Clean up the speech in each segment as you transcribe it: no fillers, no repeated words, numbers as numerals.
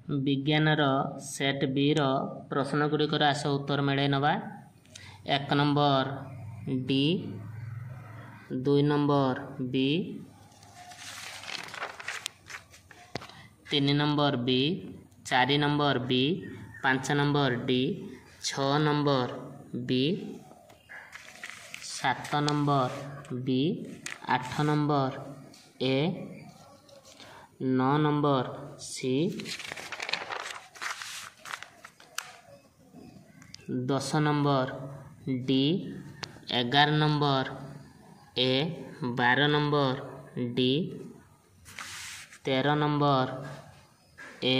विज्ञानर set B रो प्रश्न गुड़िकर आस उत्तर मेले नवा। 1 number D, 2 number B, 3 number B, 4 number B, 5 number D, 6 number B, 7 number B, 8 number A, 9 number C, 10 number D, 11 number A, 12 number D, 13 number A,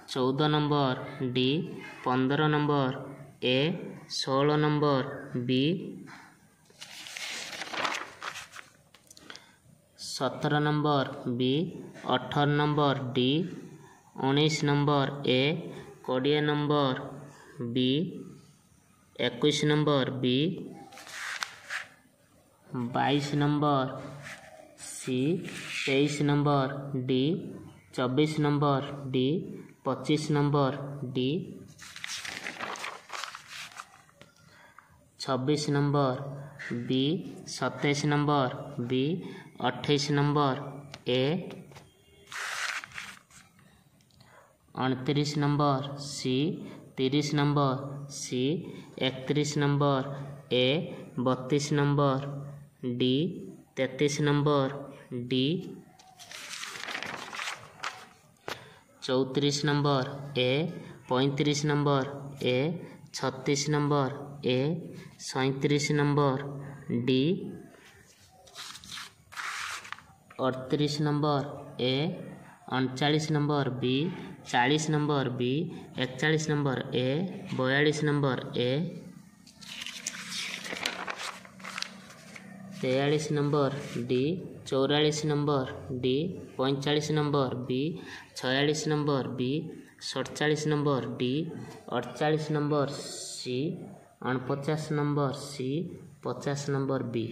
14 number D, 15 number A, 16 number B, 17 number B, 18 number D, 19 number A, 20 number B, 21 number B, 22 number C, 23 number D, 24 number D, 25 number D, 26 number B, 27 number B, 28 number A, 29 number C, 30 number C, 31 number A, 32 number D, 33 number D, 34 number A, 35 number A, 36 number A, 37 number D, 38 number A, 39 number B, 40 number B, 41 number A, 42 number A, 43 number D, 44 number D, 45 number B, 46 number B, 47 number D, 48 number C, 49 number C, 50 number B.